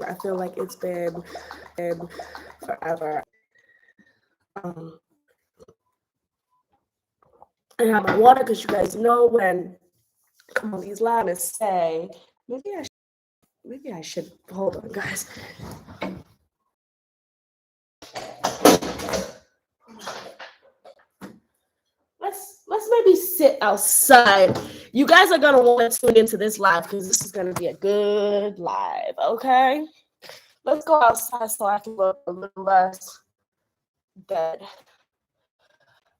I feel like it's been forever. And I have my water because you guys know when I come on these live and say, maybe I should hold on, guys. Let's maybe sit outside. You guys are gonna want to tune into this live because this is gonna be a good live, okay? Let's go outside so I can look a little less dead.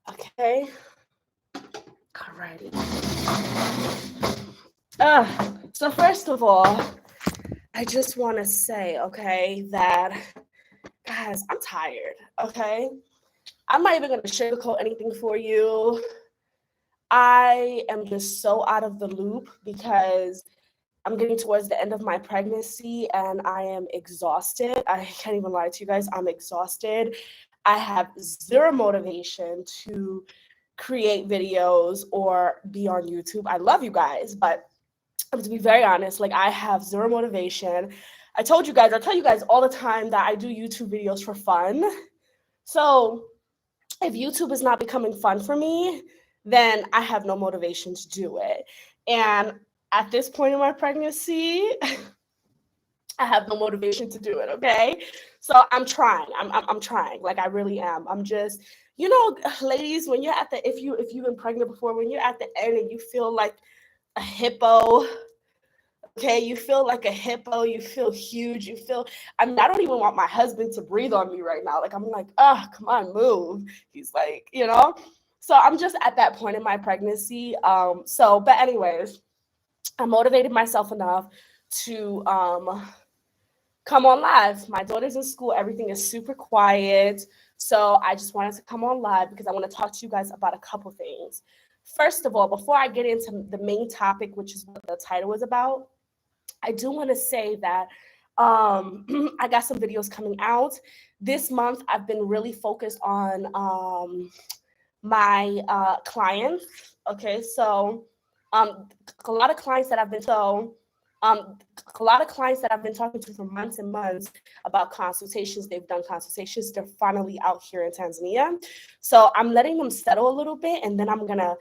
Okay. Alrighty. So first of all, I just want to say, okay, that guys, I'm tired. Okay. I'm not even gonna sugarcoat anything for you. I am just so out of the loop because I'm getting towards the end of my pregnancy and I am exhausted. I can't even lie to you guys. I'm exhausted. I have zero motivation to create videos or be on YouTube. I love you guys, but to be very honest, like I have zero motivation. I tell you guys all the time that I do YouTube videos for fun. So if YouTube is not becoming fun for me, then I have no motivation to do it. And at this point in my pregnancy, I have no motivation to do it. Okay, so I'm trying. I'm trying. Like I really am. I'm just, ladies, when you're at the if you've been pregnant before, when you're at the end and you feel like a hippo. Okay, you feel like a hippo, you feel huge, I mean, I don't even want my husband to breathe on me right now. Like, I'm like, oh, come on, move. He's like, So I'm just at that point in my pregnancy. But anyways, I motivated myself enough to come on live. My daughter's in school, everything is super quiet. So I just wanted to come on live because I want to talk to you guys about a couple things. First of all, before I get into the main topic, which is what the title is about, I do want to say that I got some videos coming out. This month, I've been really focused on my clients. Okay, so a lot of clients that I've been talking to for months and months about consultations. They've done consultations. They're finally out here in Tanzania. So I'm letting them settle a little bit, and then I'm gonna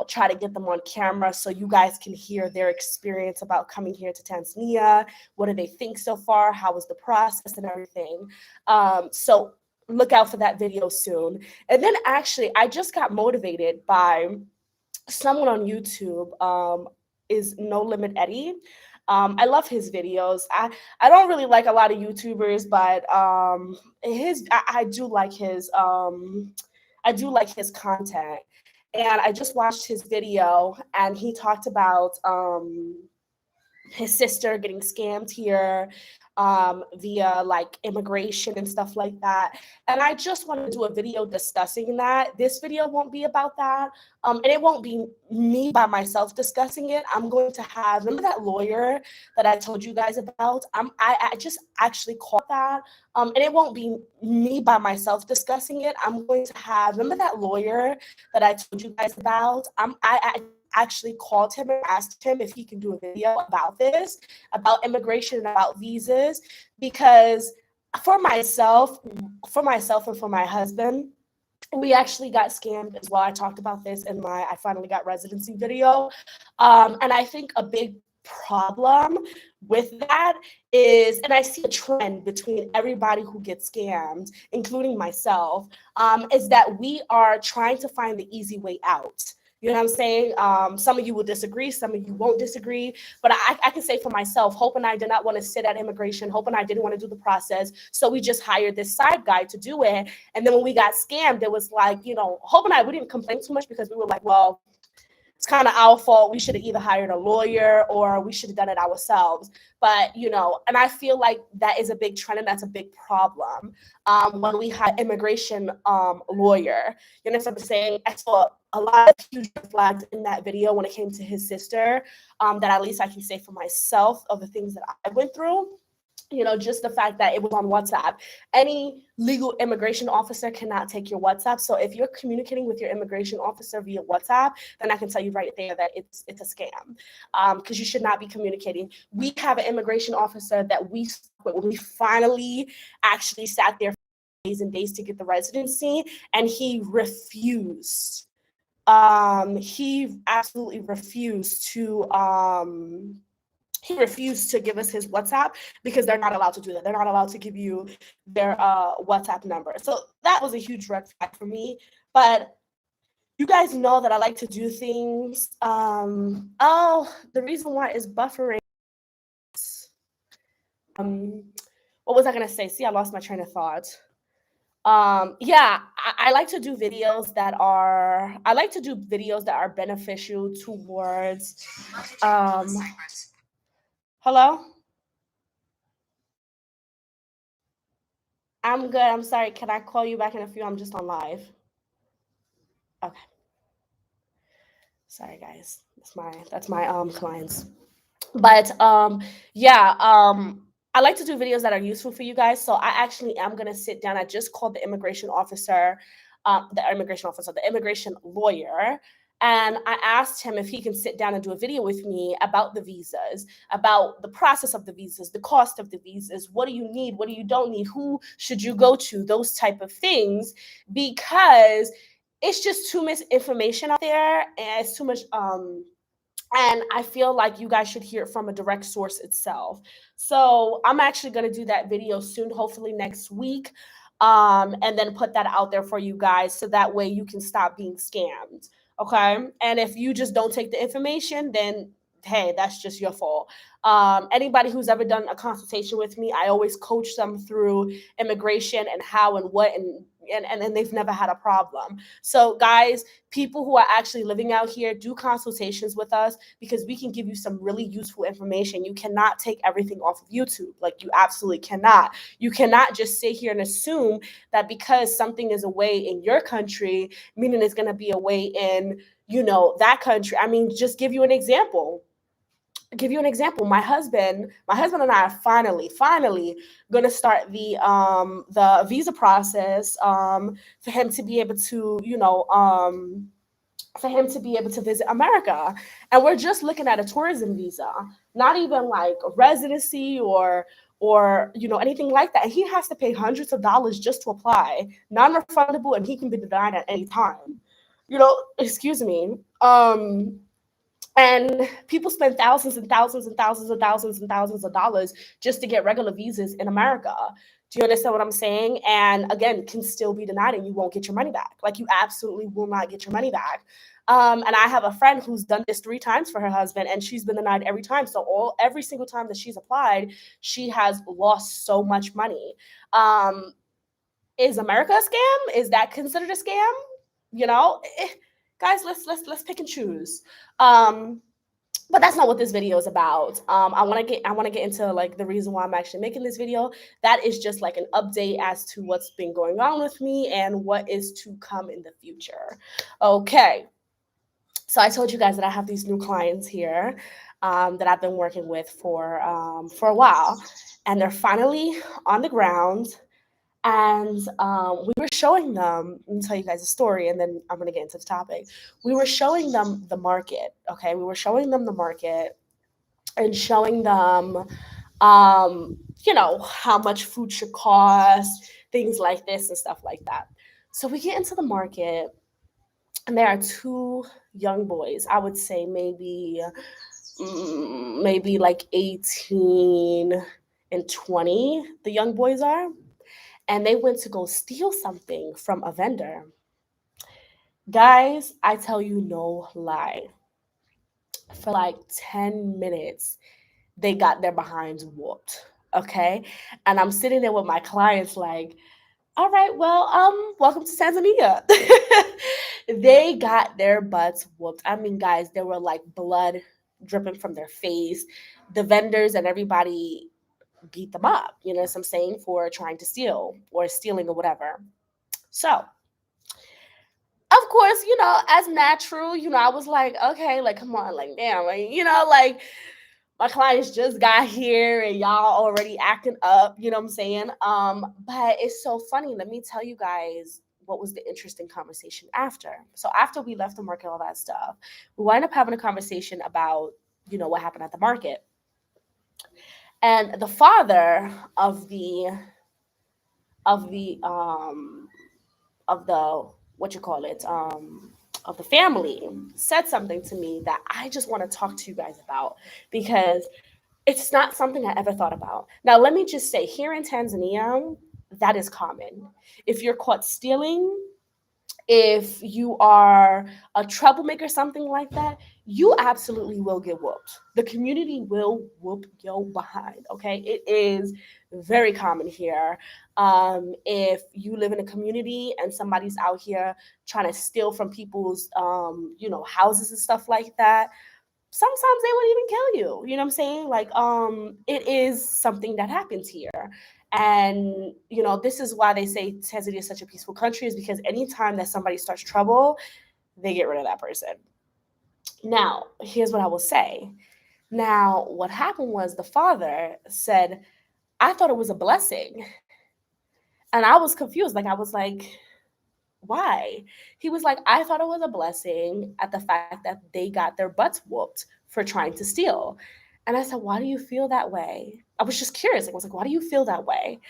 try to get them on camera so you guys can hear their experience about coming here to Tanzania. What do they think so far? How was the process and everything? So look out for that video soon. And then actually, I just got motivated by someone on YouTube, is No Limit Eddie. I love his videos. I don't really like a lot of YouTubers, but I do like his content. And I just watched his video and he talked about his sister getting scammed here via like immigration and stuff like that. And I just want to do a video discussing that. This video won't be about that. And it won't be me by myself discussing it. I'm going to have, remember that lawyer that I told you guys about? I just actually caught that. And it won't be me by myself discussing it. I'm going to have, remember that lawyer that I told you guys about? I actually called him and asked him if he can do a video about this, about immigration and about visas, because for myself and for my husband, we actually got scammed as well. I talked about this in my I finally got residency video. And I think a big problem with that is, and I see a trend between everybody who gets scammed, including myself, is that we are trying to find the easy way out. You know what I'm saying? Some of you will disagree, some of you won't disagree, but I can say for myself, Hope and I did not want to sit at immigration. Hope and I didn't want to do the process. So we just hired this side guy to do it. And then when we got scammed, it was like, Hope and I, we didn't complain too much because we were like, well, it's kind of our fault. We should have either hired a lawyer or we should have done it ourselves. But, and I feel like that is a big trend and that's a big problem when we had immigration lawyer. You know what I'm saying? I saw a lot of huge flags in that video when it came to his sister, that at least I can say for myself of the things that I went through. just the fact that it was on WhatsApp. Any legal immigration officer cannot take your WhatsApp. So if you're communicating with your immigration officer via WhatsApp, then I can tell you right there that it's a scam, because you should not be communicating. We have an immigration officer that we when we finally actually sat there for days and days to get the residency, and he refused. He absolutely refused to give us his WhatsApp, because they're not allowed to do that. They're not allowed to give you their WhatsApp number. So that was a huge red flag for me. But you guys know that I like to do things. The reason why is buffering. What was I gonna say? See, I lost my train of thought. Yeah, I like to do videos that are beneficial towards hello? I'm good. I'm sorry. Can I call you back in a few? I'm just on live. Okay. Sorry, guys. That's my clients. But yeah, I like to do videos that are useful for you guys. So I actually am gonna sit down. I just called the immigration lawyer, and I asked him if he can sit down and do a video with me about the visas, about the process of the visas, the cost of the visas, what do you need, what do you don't need, who should you go to, those type of things, because it's just too much information out there, and it's too much and I feel like you guys should hear it from a direct source itself. So I'm actually going to do that video soon, hopefully next week, and then put that out there for you guys, so that way you can stop being scammed. Okay. And if you just don't take the information, then hey, that's just your fault. Anybody who's ever done a consultation with me, I always coach them through immigration and how and what, and they've never had a problem. So guys, people who are actually living out here, do consultations with us, because we can give you some really useful information. You cannot take everything off of YouTube. Like, you absolutely cannot. You cannot just sit here and assume that because something is a way in your country, meaning it's going to be a way in, that country. I mean, just give you an example. My husband and I are finally going to start the visa process, for him to be able to visit America. And we're just looking at a tourism visa, not even like a residency or anything like that. And he has to pay hundreds of dollars just to apply, non-refundable, and he can be denied at any time. Excuse me. And people spend thousands and thousands and thousands and thousands and thousands of dollars just to get regular visas in America. Do you understand what I'm saying? And again, can still be denied, and you won't get your money back. Like, you absolutely will not get your money back. And I have a friend who's done this 3 times for her husband, and she's been denied every time. So every single time that she's applied, she has lost so much money. Is America a scam? Is that considered a scam? Guys, let's pick and choose. But that's not what this video is about. I want to get into like the reason why I'm actually making this video. That is just like an update as to what's been going on with me and what is to come in the future. Okay. So I told you guys that I have these new clients here, that I've been working with for a while, and they're finally on the ground. And we were showing them, let me tell you guys a story, and then I'm going to get into the topic. We were showing them the market, okay? We were showing them the market and showing them, how much food should cost, things like this and stuff like that. So we get into the market, and there are 2 young boys. I would say maybe like 18 and 20, the young boys are. And they went to go steal something from a vendor. Guys, I tell you no lie. For like 10 minutes, they got their behinds whooped. Okay. And I'm sitting there with my clients like, all right, well, welcome to Tanzania. They got their butts whooped. I mean, guys, there were like blood dripping from their face. The vendors and everybody beat them up, you know what I'm saying, for trying to steal or stealing or whatever. So, of course, as natural, I was like, okay, like, come on, like, damn, like, like, my clients just got here and y'all already acting up, you know what I'm saying? But it's so funny. Let me tell you guys what was the interesting conversation after. So after we left the market, all that stuff, we wind up having a conversation about, what happened at the market. And the father of the what you call it, of the family said something to me that I just want to talk to you guys about, because it's not something I ever thought about. Now, let me just say, here in Tanzania, that is common. If you're caught stealing, if you are a troublemaker, something like that, you absolutely will get whooped. The community will whoop your behind. Okay, it is very common here. If you live in a community and somebody's out here trying to steal from people's, houses and stuff like that, sometimes they would even kill you. You know what I'm saying? Like, it is something that happens here. And, this is why they say Tanzania is such a peaceful country, is because anytime that somebody starts trouble, they get rid of that person. Now, here's what I will say. Now, what happened was the father said, I thought it was a blessing. And I was confused. Like, I was like, why? He was like, I thought it was a blessing at the fact that they got their butts whooped for trying to steal. And I said, why do you feel that way? I was just curious. I was like, why do you feel that way?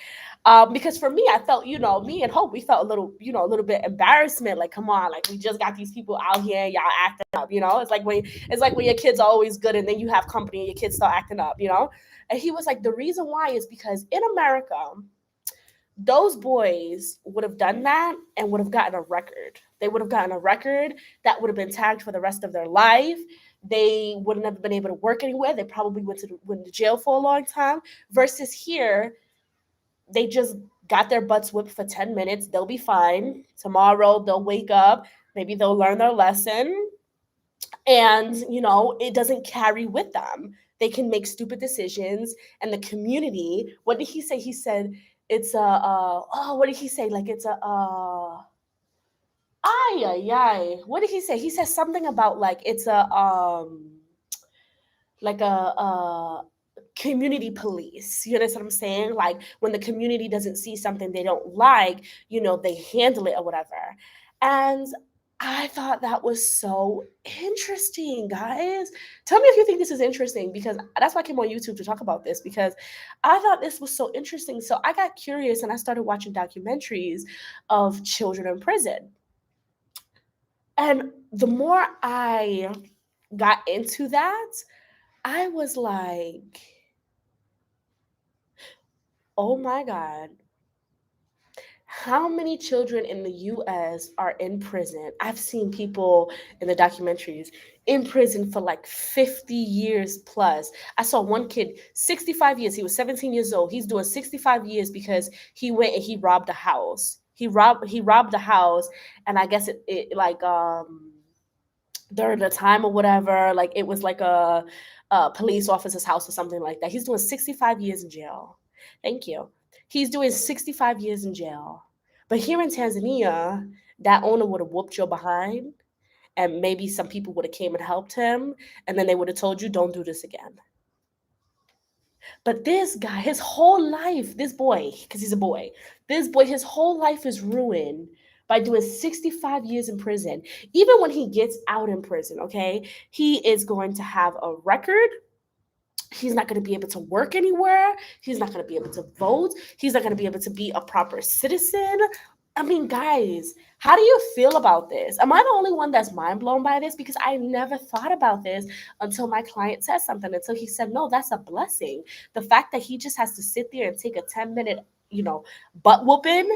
Because for me, I felt, me and Hope, we felt a little bit embarrassment. Like, come on, like we just got these people out here, y'all acting up, It's like when your kids are always good and then you have company and your kids start acting up, And he was like, the reason why is because in America, those boys would have done that and would have gotten a record. They would have gotten a record that would have been tagged for the rest of their life. They wouldn't have been able to work anywhere. They probably went to jail for a long time. Versus here, they just got their butts whipped for 10 minutes. They'll be fine. Tomorrow, they'll wake up. Maybe they'll learn their lesson. And, it doesn't carry with them. They can make stupid decisions. And the community, what did he say? He said, it's what did he say? Like it's a what did he say? He says something about like it's a like a community police. You know what I'm saying? Like when the community doesn't see something they don't like, they handle it or whatever. And I thought that was so interesting, guys. Tell me if you think this is interesting, because that's why I came on YouTube to talk about this, because I thought this was so interesting. So I got curious and I started watching documentaries of children in prison. And the more I got into that, I was like, oh my God, how many children in the US are in prison? I've seen people in the documentaries in prison for like 50 years plus. I saw one kid, 65 years. He was 17 years old. He's doing 65 years because he went and he robbed a house. He robbed a house, and I guess it like during the time or whatever, like it was like a police officer's house or something like that. He's doing 65 years in jail. Thank you. He's doing 65 years in jail. But here in Tanzania, that owner would have whooped your behind, and maybe some people would have came and helped him, and then they would have told you, don't do this again. But this guy, his whole life, this boy, because he's a boy, his whole life is ruined by doing 65 years in prison. Even when he gets out in prison, okay, he is going to have a record. He's not going to be able to work anywhere. He's not going to be able to vote. He's not going to be able to be a proper citizen. I mean, guys, how do you feel about this? Am I the only one that's mind blown by this? Because I never thought about this until my client said something. Until he said, no, that's a blessing. The fact that he just has to sit there and take a 10-minute, butt whooping,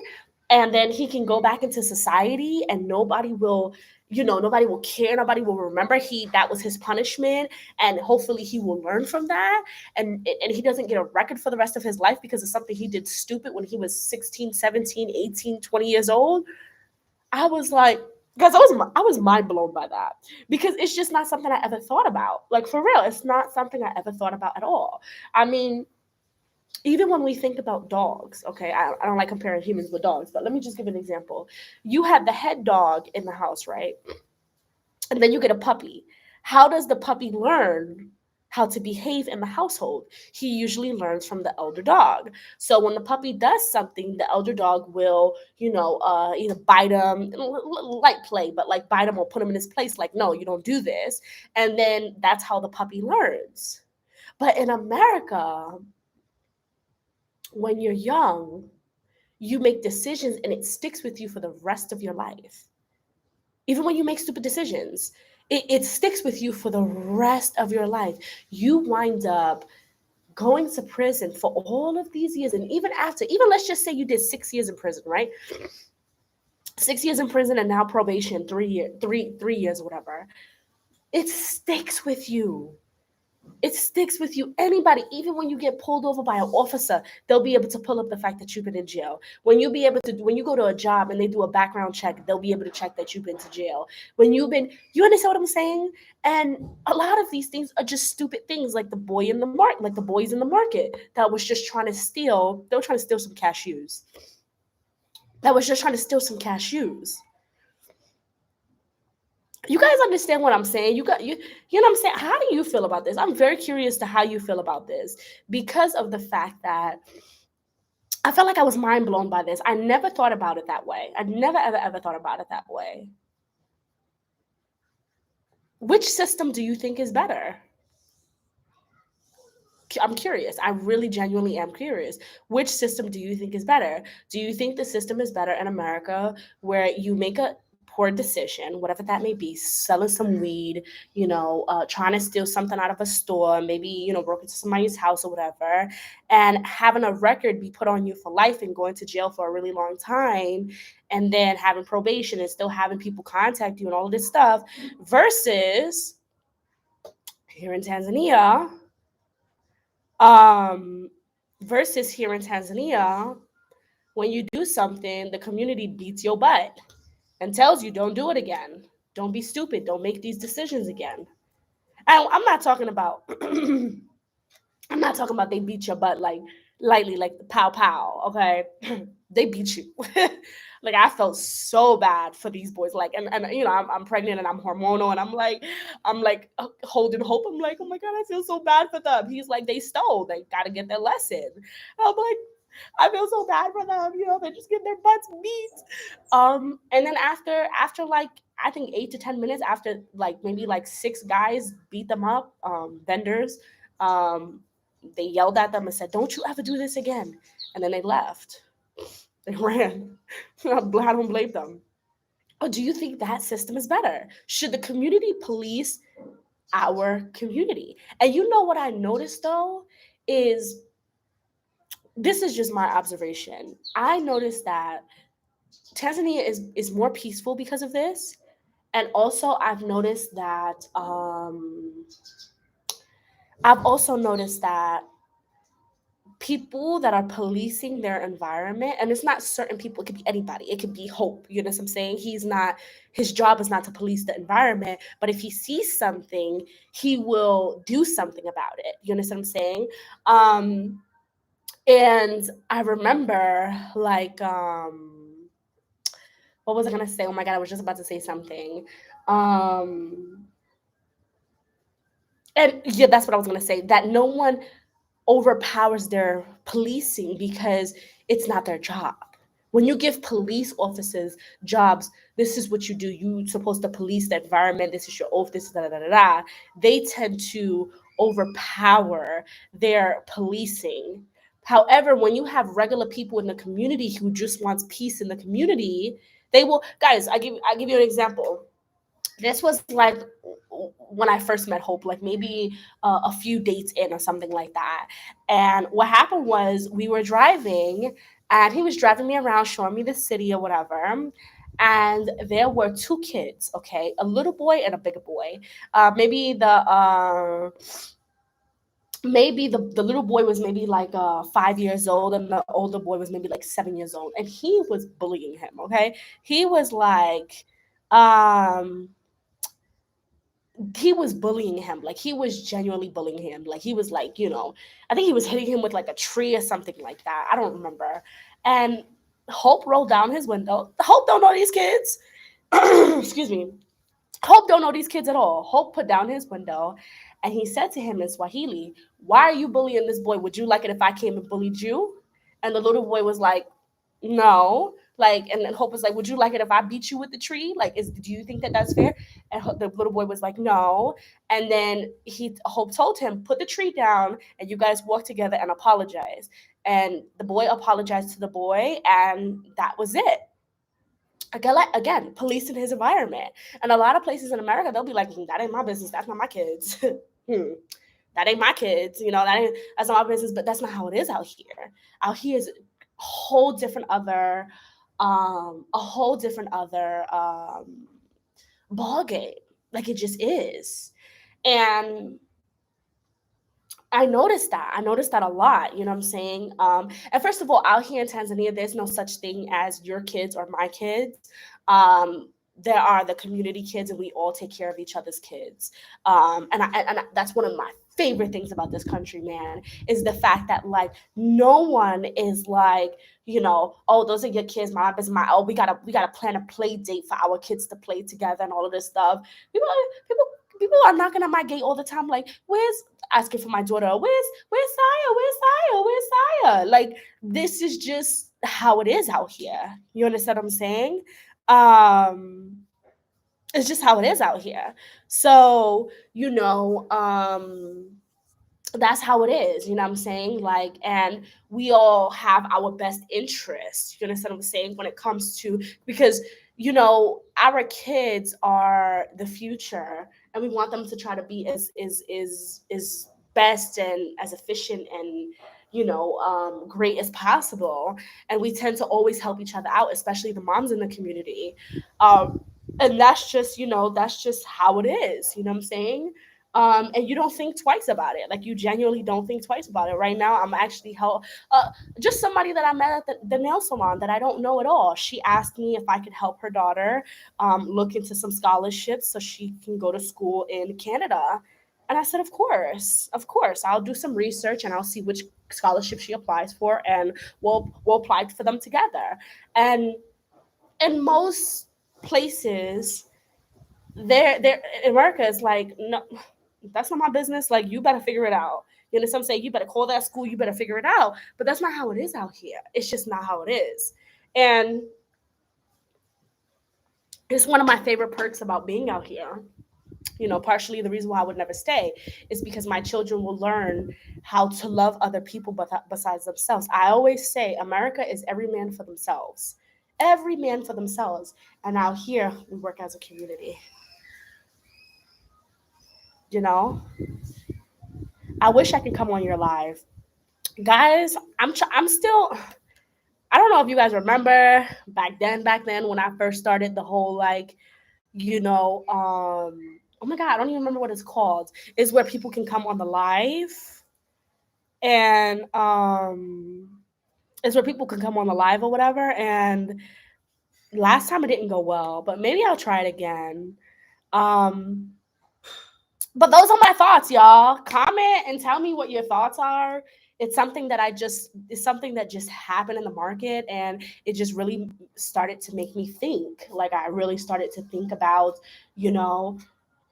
and then he can go back into society and nobody will care. Nobody will remember that was his punishment. And hopefully he will learn from that. And he doesn't get a record for the rest of his life because of something he did stupid when he was 16, 17, 18, 20 years old. I was like, guys, I was mind blown by that, because it's just not something I ever thought about. Like, for real, it's not something I ever thought about at all. I mean, even when we think about dogs, okay, I don't like comparing humans with dogs, but let me just give an example. You have the head dog in the house, right? And then you get a puppy. How does the puppy learn how to behave in the household. He usually learns from the elder dog. So when the puppy does something, the elder dog will, either bite him, light play, but like bite him or put him in his place. Like, no, you don't do this. And then that's how the puppy learns. But in America, when you're young, you make decisions and it sticks with you for the rest of your life. Even when you make stupid decisions, it sticks with you for the rest of your life. You wind up going to prison for all of these years. And even after, even let's just say you did 6 years in prison, right? 6 years in prison and now probation, 3 years or whatever. It sticks with you. It sticks with you. Anybody, even when you get pulled over by an officer, they'll be able to pull up the fact that you've been in jail. When you go to a job and they do a background check, they'll be able to check that you've been to jail. You understand what I'm saying? And a lot of these things are just stupid things, like the boys in the market that was just trying to steal. They were trying to steal some cashews. You guys understand what I'm saying? You know what I'm saying? How do you feel about this? I'm very curious to how you feel about this, because of the fact that I felt like I was mind blown by this. I never thought about it that way. I never, ever, ever thought about it that way. Which system do you think is better? I'm curious. I really genuinely am curious. Which system do you think is better? Do you think the system is better in America, where you make a poor decision, whatever that may be, selling some weed, trying to steal something out of a store, maybe, broke into somebody's house or whatever, and having a record be put on you for life and going to jail for a really long time, and then having probation and still having people contact you and all of this stuff, versus here in Tanzania, when you do something, the community beats your butt and tells you, don't do it again. Don't be stupid. Don't make these decisions again. And I'm not talking about they beat your butt like lightly, like pow pow. Okay. They beat you. Like, I felt so bad for these boys. Like, and I'm pregnant and I'm hormonal and I'm like holding hope. I'm like, oh my God, I feel so bad for them. He's like, they stole. They got to get their lesson. I'm like, I feel so bad for them. They just get their butts beat. And then after like, I think 8 to 10 minutes after, like, maybe like 6 guys beat them up, vendors, they yelled at them and said, don't you ever do this again. And then they left. They ran. I don't blame them. Or do you think that system is better? Should the community police our community? And what I noticed, though, is, this is just my observation. I noticed that Tanzania is more peaceful because of this. And also I've also noticed that people that are policing their environment, and it's not certain people, it could be anybody, it could be Hope, you know what I'm saying? His job is not to police the environment, but if he sees something, he will do something about it. You understand what I'm saying? And I remember, like, what was I gonna say? Oh my God, I was just about to say something. And yeah, that's what I was gonna say. That no one overpowers their policing because it's not their job. When you give police officers jobs, this is what you do. You're supposed to police the environment. This is your oath. This is da da da da. They tend to overpower their policing. However, when you have regular people in the community who just wants peace in the community, they will. Guys, I give you an example. This was like when I first met Hope, like maybe a few dates in or something like that. And what happened was, we were driving and he was driving me around, showing me the city or whatever. And there were 2 kids, okay, a little boy and a bigger boy. Maybe the little boy was maybe like 5 years old and the older boy was maybe like 7 years old. And he was bullying him, okay? He was like, he was bullying him. Like, he was genuinely bullying him. Like, he was like, I think he was hitting him with like a tree or something like that. I don't remember. And Hope rolled down his window. Hope don't know these kids. Excuse me. Hope don't know these kids at all. Hope put down his window And he said to him in Swahili, "Why are you bullying this boy? Would you like it if I came and bullied you?" And the little boy was like, "No." Like, and then Hope was like, "Would you like it if I beat you with the tree? Like, do you think that that's fair?" And the little boy was like, "No." And then Hope told him, "Put the tree down and you guys walk together and apologize." And the boy apologized to the boy, and that was it. Again, policing his environment. And a lot of places in America, they'll be like, "That ain't my business. That's not my kids." That ain't my kids. That's not my business. But that's not how it is out here. Out here is a whole different other ball game. Like, it just is. And I noticed that a lot, you know what I'm saying? And first of all, out here in Tanzania, there's no such thing as your kids or my kids. There are the community kids, and we all take care of each other's kids. And that's one of my favorite things about this country, man, is the fact that, like, no one is like, "Oh, those are your kids, my business, we gotta plan a play date for our kids to play together," and all of this stuff. People people people are knocking at my gate all the time, like, "Where's," asking for my daughter, "Where's Saya? Where's Saya? Where's Saya?" Like, this is just how it is out here. You understand what I'm saying? Um, it's just how it is out here. So, that's how it is, you know what I'm saying? Like, and we all have our best interests, you understand what I'm saying, when it comes to, because, our kids are the future, and we want them to try to be as best and as efficient and, great as possible. And we tend to always help each other out, especially the moms in the community. Um, and that's just how it is, you know what I'm saying? And you don't think twice about it. Like, you genuinely don't think twice about it. Right now, I'm actually just somebody that I met at the nail salon that I don't know at all. She asked me if I could help her daughter look into some scholarships so she can go to school in Canada. And I said, of course, I'll do some research and I'll see which scholarship she applies for, and we'll apply for them together. And in most places, there America is like, "No, that's not my business. Like, you better figure it out." Some say, "You better call that school, you better figure it out." But that's not how it is out here. It's just not how it is. And it's one of my favorite perks about being out here. Partially the reason why I would never stay is because my children will learn how to love other people besides themselves. I always say America is every man for themselves. Every man for themselves. And out here, we work as a community. You know, I wish I could come on your live, guys. I'm still. I don't know if you guys remember back then when I first started the whole, like, oh my god, I don't even remember what it's called. Is where people can come on the live, and it's where people can come on the live or whatever. And last time it didn't go well, but maybe I'll try it again. Um, But those are my thoughts, y'all. Comment and tell me what your thoughts are. It's something that just happened in the market, and it just really started to make me think. Like, I really started to think about, you know,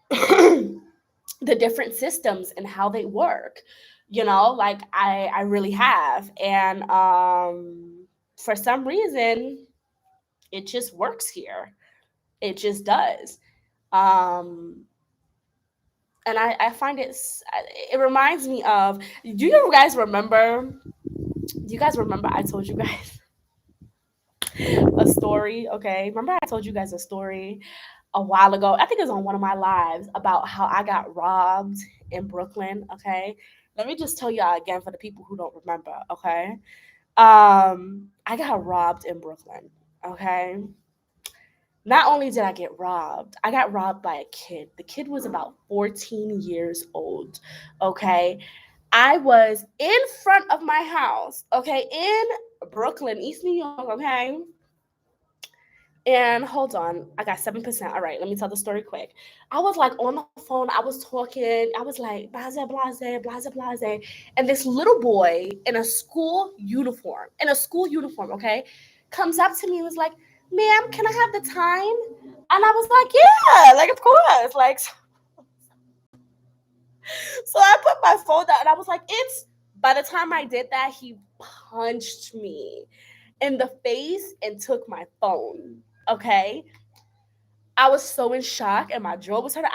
the different systems and how they work. Like, I really have. And for some reason, it just works here. It just does. Um and I find it reminds me of, do you guys remember I told you guys a story? Okay, remember I told you guys a story a while ago, I think it was on one of my lives, about how I got robbed in Brooklyn. Okay, let me just tell y'all again for the people who don't remember. Okay, I got robbed in Brooklyn. Okay, not only did I got robbed by a kid. The kid was about 14 years old. Okay. I was in front of my house, okay, in Brooklyn, East New York, okay. And hold on, I got 7%. All right, let me tell the story quick. I was like on the phone, I was talking, I was like, blase, blase, blase, blase. And this little boy in a school uniform, okay, comes up to me and was like, "Ma'am, can I have the time?" And I was like, "Yeah, like, of course." Like, So I put my phone down and I was like, by the time I did that, he punched me in the face and took my phone. Okay. I was so in shock and my jaw was hurting.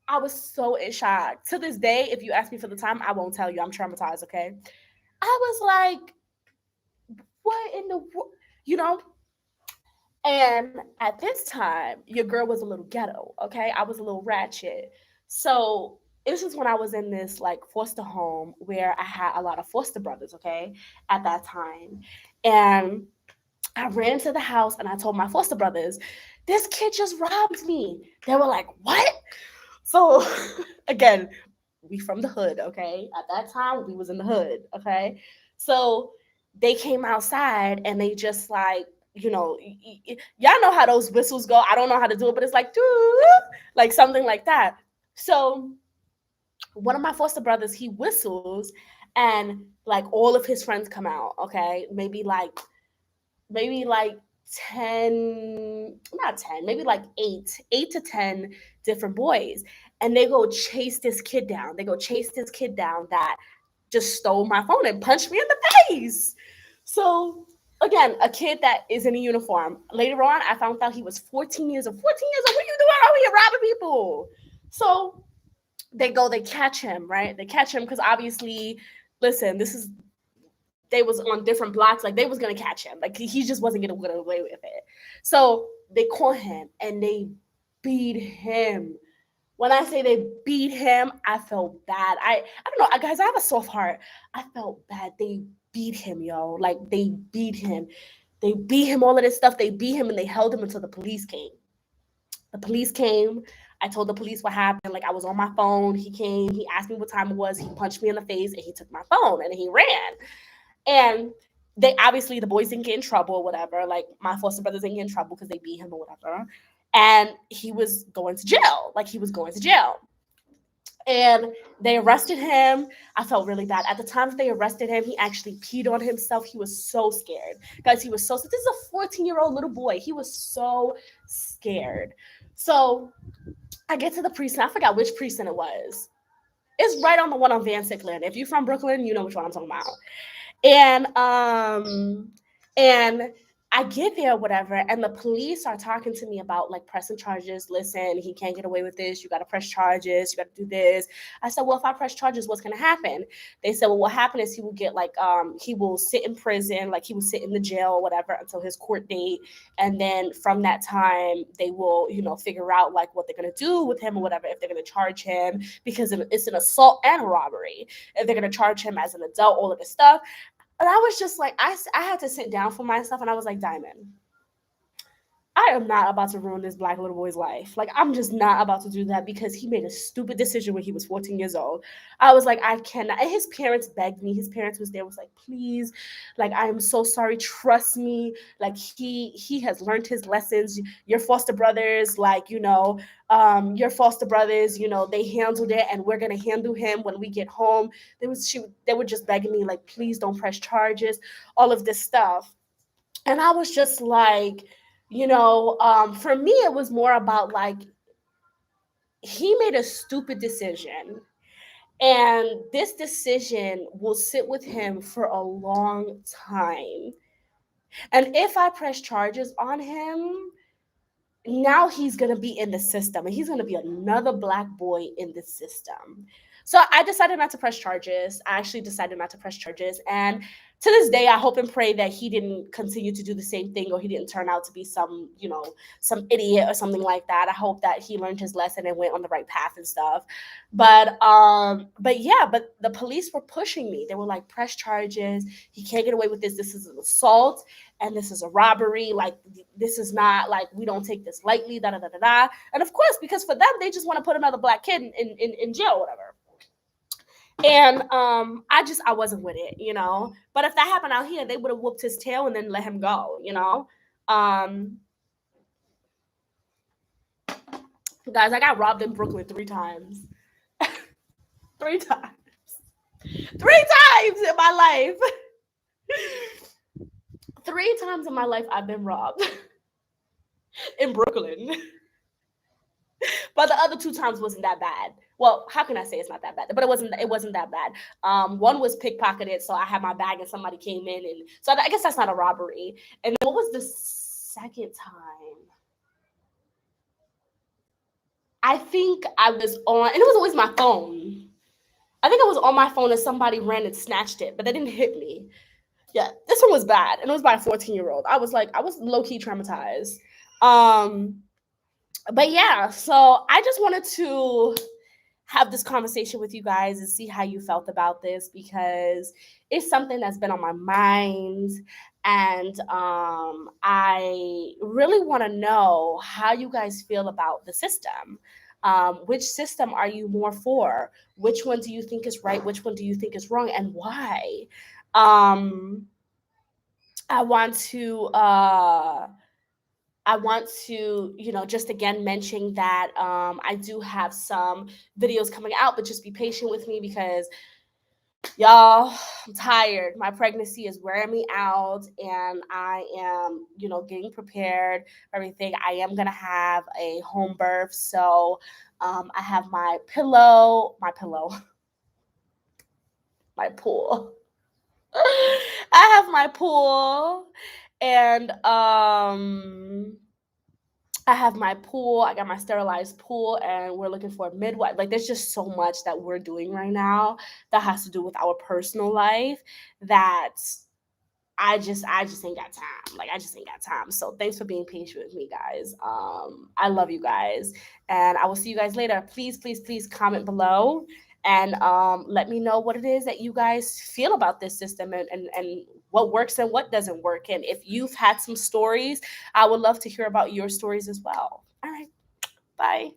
I was so in shock. To this day, if you ask me for the time, I won't tell you. I'm traumatized, okay? I was like, what in the world? You know? And at this time, your girl was a little ghetto, okay? I was a little ratchet. So this is when I was in this like foster home where I had a lot of foster brothers, okay, at that time. And I ran to the house and I told my foster brothers, this kid just robbed me. They were like, what? So again, we from the hood, okay? At that time, we was in the hood, okay? So they came outside and they just like, y'all know how those whistles go. I don't know how to do it, but it's like something like that. So one of my foster brothers, he whistles and like all of his friends come out, okay? Maybe like 10, not 10, maybe like 8 to 10 different boys. And they go chase this kid down. They go chase this kid down that just stole my phone and punched me in the face. So again, a kid that is in a uniform. Later on, I found out he was 14 years old. 14 years old, what are you doing out here robbing people? So they catch him, right? They catch him because obviously, listen, they was on different blocks, like they was gonna catch him. Like he just wasn't gonna get away with it. So they caught him and they beat him. When I say they beat him, I felt bad. I don't know, guys, I have a soft heart. I felt bad. They beat him, yo. Like they beat him. They beat him, all of this stuff. They beat him and they held him until the police came. The police came. I told the police what happened. Like I was on my phone. He came. He asked me what time it was. He punched me in the face and he took my phone and he ran. And they obviously the boys didn't get in trouble or whatever. Like my foster brothers didn't get in trouble because they beat him or whatever. And he was going to jail. Like he was going to jail. And they arrested him. I felt really bad. At the time that they arrested him, he actually peed on himself. He was so scared. Guys, he was this is a 14-year-old little boy. He was so scared. So I get to the precinct. I forgot which precinct it was. It's right on the one on Van Sickland. If you're from Brooklyn, you know which one I'm talking about. And I get there, whatever, and the police are talking to me about like pressing charges. Listen, he can't get away with this. You got to press charges. You got to do this. I said, well, if I press charges, what's going to happen? They said, well, what happened is he will get like he will sit in prison, like he will sit in the jail or whatever until his court date, and then from that time they will figure out like what they're going to do with him or whatever, if they're going to charge him because it's an assault and a robbery, if they're going to charge him as an adult, all of this stuff. And I was just like, I had to sit down for myself and I was like, Diamond, I am not about to ruin this black little boy's life. Like, I'm just not about to do that because he made a stupid decision when he was 14 years old. I was like, I cannot. And his parents begged me. His parents was there, was like, please, like, I am so sorry. Trust me. Like, he has learned his lessons. Your foster brothers, like, your foster brothers, they handled it and we're going to handle him when we get home. They were just begging me, like, please don't press charges, all of this stuff. And I was just like, for me, it was more about like, he made a stupid decision. And this decision will sit with him for a long time. And if I press charges on him, now he's going to be in the system and he's going to be another black boy in the system. So I decided not to press charges. I actually decided not to press charges. And to this day, I hope and pray that he didn't continue to do the same thing or he didn't turn out to be some idiot or something like that. I hope that he learned his lesson and went on the right path and stuff. But the police were pushing me. They were like, press charges. He can't get away with this. This is an assault and this is a robbery. Like, this is not like, we don't take this lightly, da da da da da. And of course, because for them, they just want to put another black kid in jail or whatever. And I wasn't with it, But if that happened out here, they would have whooped his tail and then let him go, Guys, I got robbed in Brooklyn 3 times. 3 times. 3 times in my life. 3 times in my life I've been robbed in Brooklyn. But the other 2 times wasn't that bad. Well, how can I say it's not that bad? But it wasn't that bad. One was pickpocketed, so I had my bag and somebody came in, and so I guess that's not a robbery. And then what was the second time? I think I was on, and it was always my phone. I think I was on my phone and somebody ran and snatched it, but they didn't hit me. Yeah, this one was bad, and it was by a 14-year-old. I was low key traumatized. Um, but yeah, so I just wanted to have this conversation with you guys and see how you felt about this, because it's something that's been on my mind. And I really want to know how you guys feel about the system. Which system are you more for? Which one do you think is right? Which one do you think is wrong, and why? Um, I want to just again mention that I do have some videos coming out, but just be patient with me because y'all, I'm tired. My pregnancy is wearing me out, and I am, getting prepared for everything. I am gonna have a home birth, so I have my my pool. I have my pool, and I have my pool. I got my sterilized pool, and we're looking for a midwife. Like, there's just so much that we're doing right now that has to do with our personal life that I just ain't got time. Like, I just ain't got time. So thanks for being patient with me, guys. I love you guys, and I will see you guys later. Please, please, please comment below and let me know what it is that you guys feel about this system, and what works and what doesn't work. And if you've had some stories, I would love to hear about your stories as well. All right, bye.